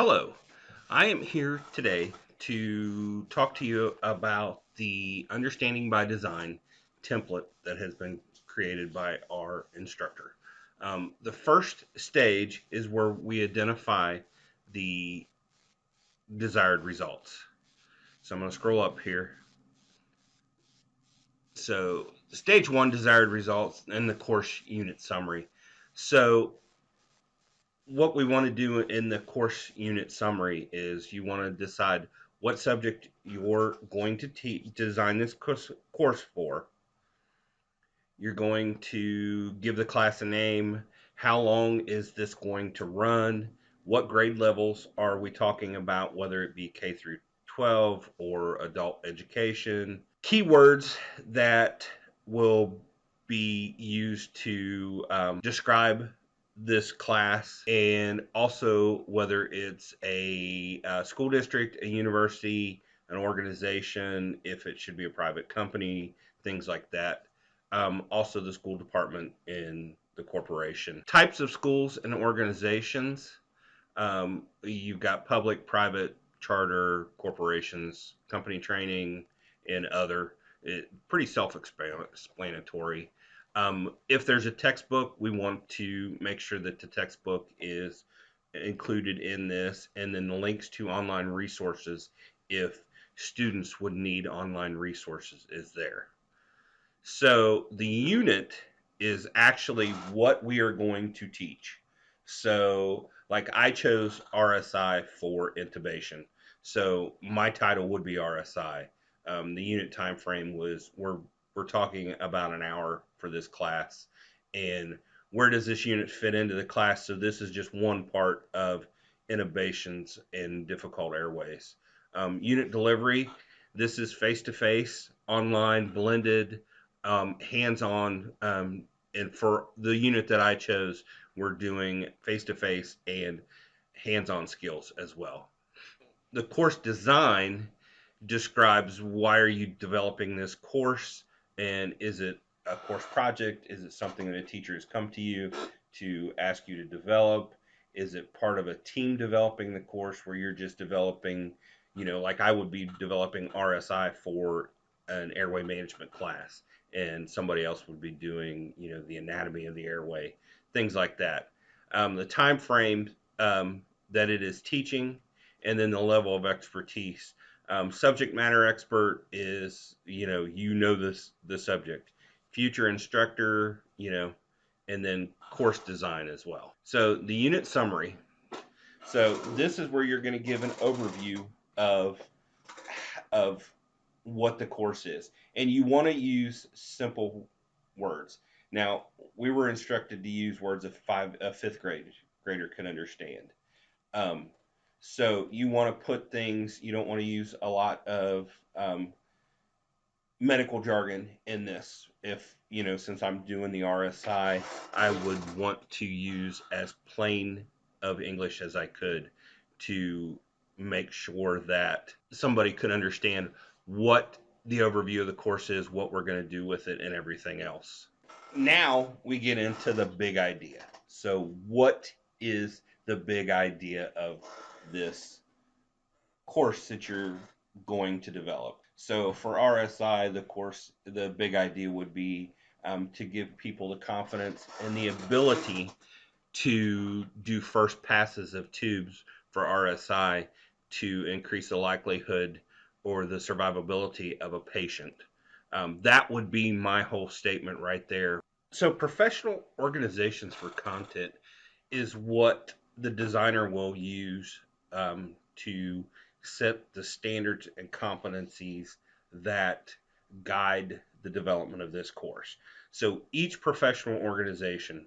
Hello, I am here today to talk to you about the Understanding by Design template that has been created by our instructor. The first stage is where we identify the desired results. So I'm going to scroll up here. So, stage one, desired results, and the course unit summary. So, what we want to do in the course unit summary is you want to decide what subject you're going to design this course for. You're going to give the class a name. How long is this going to run? What grade levels are we talking about, whether it be K through 12 or adult education? Keywords that will be used to describe this class, and also whether it's a school district, a university, an organization, if it should be a private company, things like that. Also, the school department in the corporation. Types of schools and organizations. You've got public, private, charter, corporations, company training, and other. Pretty self-explanatory. If there's a textbook, we want to make sure that the textbook is included in this, and then the links to online resources if students would need online resources is there. So the unit is actually what we are going to teach. So, like, I chose RSI for intubation. So my title would be RSI. The unit time frame was we're talking about an hour for this class, and where does this unit fit into the class? So this is just one part of intubations in difficult airways. Unit delivery. This is face to face, online, blended, hands-on, and for the unit that I chose, we're doing face-to-face and hands-on skills as well. The course design describes why are you developing this course, and is it a course project? Is it something that a teacher has come to you to ask you to develop? Is it part of a team developing the course where you're just developing, like I would be developing RSI for an airway management class, and somebody else would be doing, the anatomy of the airway, things like that. The time frame that it is teaching, and then the level of expertise. Subject matter expert is, this the subject. Future instructor, and then course design as well. So the unit summary. So this is where you're going to give an overview of of what the course is, and you want to use simple words. Now, we were instructed to use words a fifth grader can understand. Um, so you want to put things. You don't want to use a lot of medical jargon in this. If since I'm doing the RSI, I would want to use as plain of English as I could to make sure that somebody could understand what the overview of the course is, what we're going to do with it, and everything else. Now we get into the big idea. So, what is the big idea of this course that you're going to develop? So for RSI, the big idea would be to give people the confidence and the ability to do first passes of tubes for RSI to increase the likelihood or the survivability of a patient. That would be my whole statement right there. So professional organizations for content is what the designer will use to set the standards and competencies that guide the development of this course. So each professional organization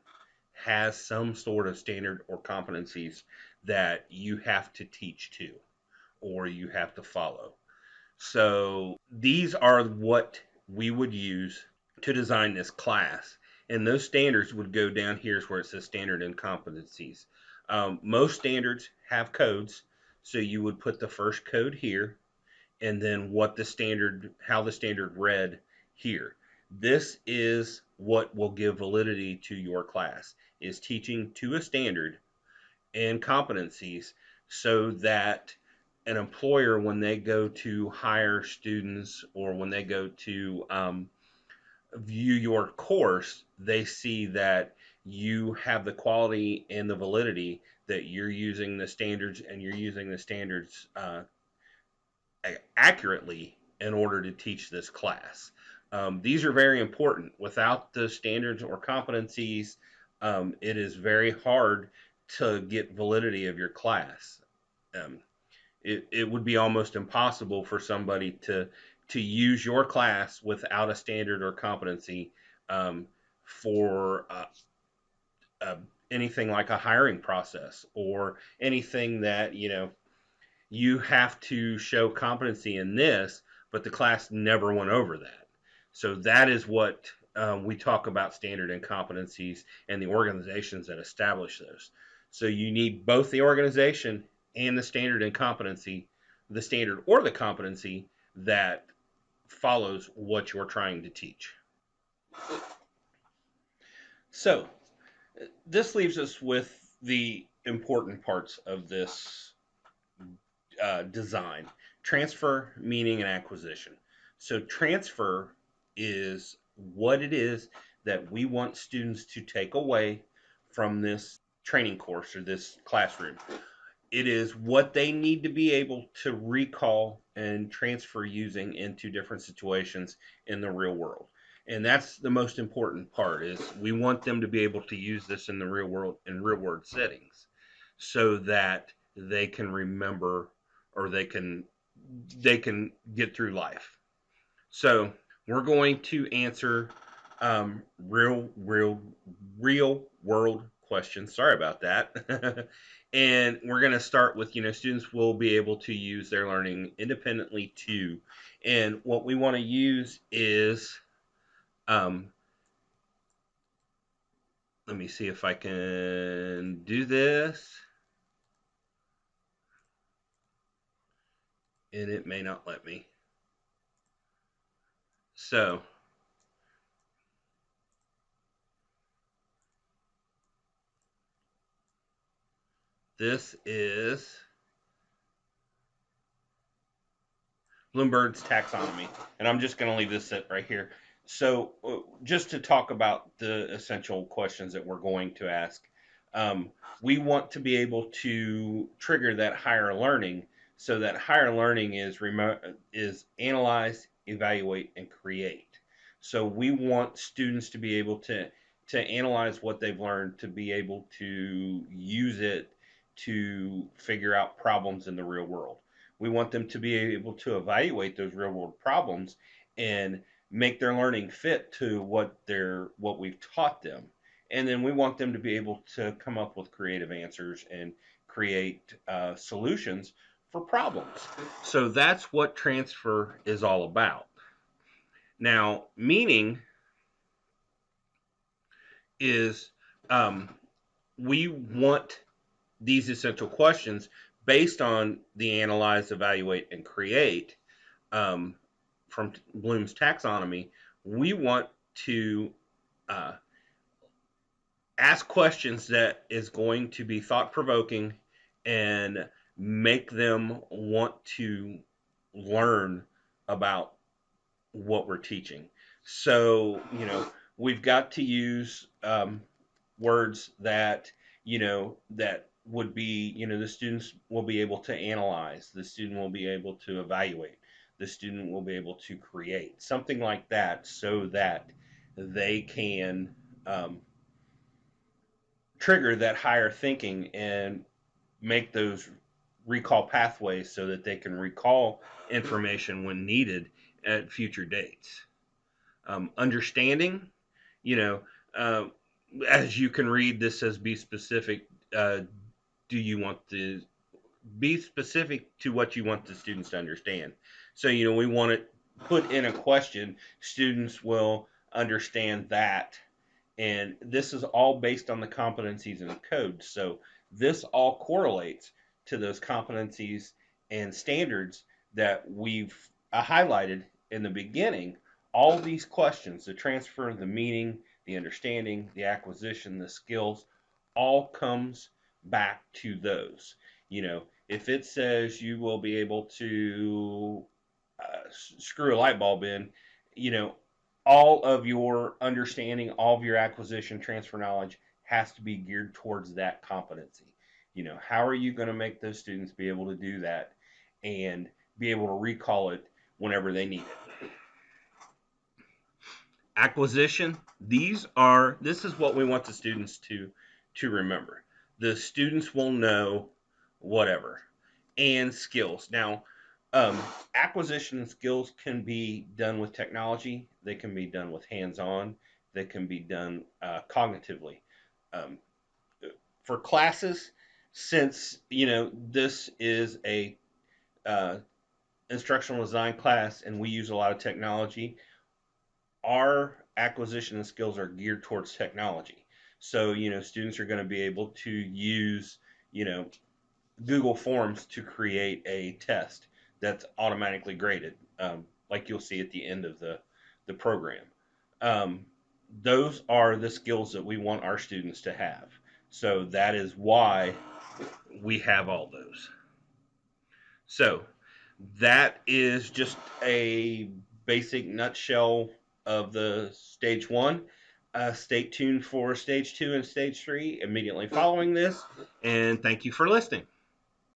has some sort of standard or competencies that you have to teach to or you have to follow. So these are what we would use to design this class. And those standards would go down here is where it says standard and competencies. Most standards have codes, so you would put the first code here, and then how the standard read here. This is what will give validity to your class, is teaching to a standard and competencies so that an employer, when they go to hire students or when they go to view your course, they see that you have the quality and the validity, that you're using the standards and you're using the standards accurately in order to teach this class. These are very important. Without the standards or competencies, it is very hard to get validity of your class. Um, it would be almost impossible for somebody to use your class without a standard or competency for uh, anything like a hiring process or anything that you have to show competency in this, but the class never went over that. So that is what we talk about standard and competencies and the organizations that establish those. So you need both the organization and the standard and competency, the standard or the competency that follows what you're trying to teach. So this leaves us with the important parts of this design: transfer, meaning, and acquisition. So, transfer is what it is that we want students to take away from this training course or this classroom. It is what they need to be able to recall and transfer using into different situations in the real world. And that's the most important part, is we want them to be able to use this in the real world, in real world settings, so that they can remember, or they can get through life. So we're going to answer real world questions. Sorry about that. And we're going to start with, students will be able to use their learning independently too. And what we want to use is, um, let me see if I can do this. And it may not let me. So this is Bloomberg's taxonomy, and I'm just going to leave this set right here. So, just to talk about the essential questions that we're going to ask, we want to be able to trigger that higher learning. So that higher learning is analyze, evaluate, and create. So we want students to be able to analyze what they've learned, to be able to use it to figure out problems in the real world. We want them to be able to evaluate those real world problems and make their learning fit to what we've taught them. And then we want them to be able to come up with creative answers and create solutions for problems. So that's what transfer is all about. Now, meaning is, we want these essential questions based on the analyze, evaluate, and create, um, from Bloom's taxonomy. We want to uh, ask questions that is going to be thought provoking and make them want to learn about what we're teaching. So, we've got to use words that, that would be, the students will be able to analyze, the student will be able to evaluate, the student will be able to create, something like that, so that they can trigger that higher thinking and make those recall pathways so that they can recall information when needed at future dates. Understanding, you know, uh, as you can read, this says be specific. Do you want to be specific to what you want the students to understand? So, we want to put in a question, students will understand that. And this is all based on the competencies in the code. So this all correlates to those competencies and standards that we've highlighted in the beginning. All these questions, the transfer, the meaning, the understanding, the acquisition, the skills, all comes back to those. if it says you will be able to screw a light bulb in, you know, all of your understanding, all of your acquisition, transfer knowledge has to be geared towards that competency. You know, how are you going to make those students be able to do that and be able to recall it whenever they need it? Acquisition, this is what we want the students to remember. The students will know whatever. And skills. Now, um, acquisition and skills can be done with technology. They can be done with hands-on. They can be done cognitively. Um, for classes, since this is a uh, instructional design class and we use a lot of technology, our acquisition and skills are geared towards technology. So students are going to be able to use you know Google Forms to create a test that's automatically graded, like you'll see at the end of the program. Um, those are the skills that we want our students to have. So that is why we have all those. So that is just a basic nutshell of the stage one. Stay tuned for stage two and stage three immediately following this. And thank you for listening.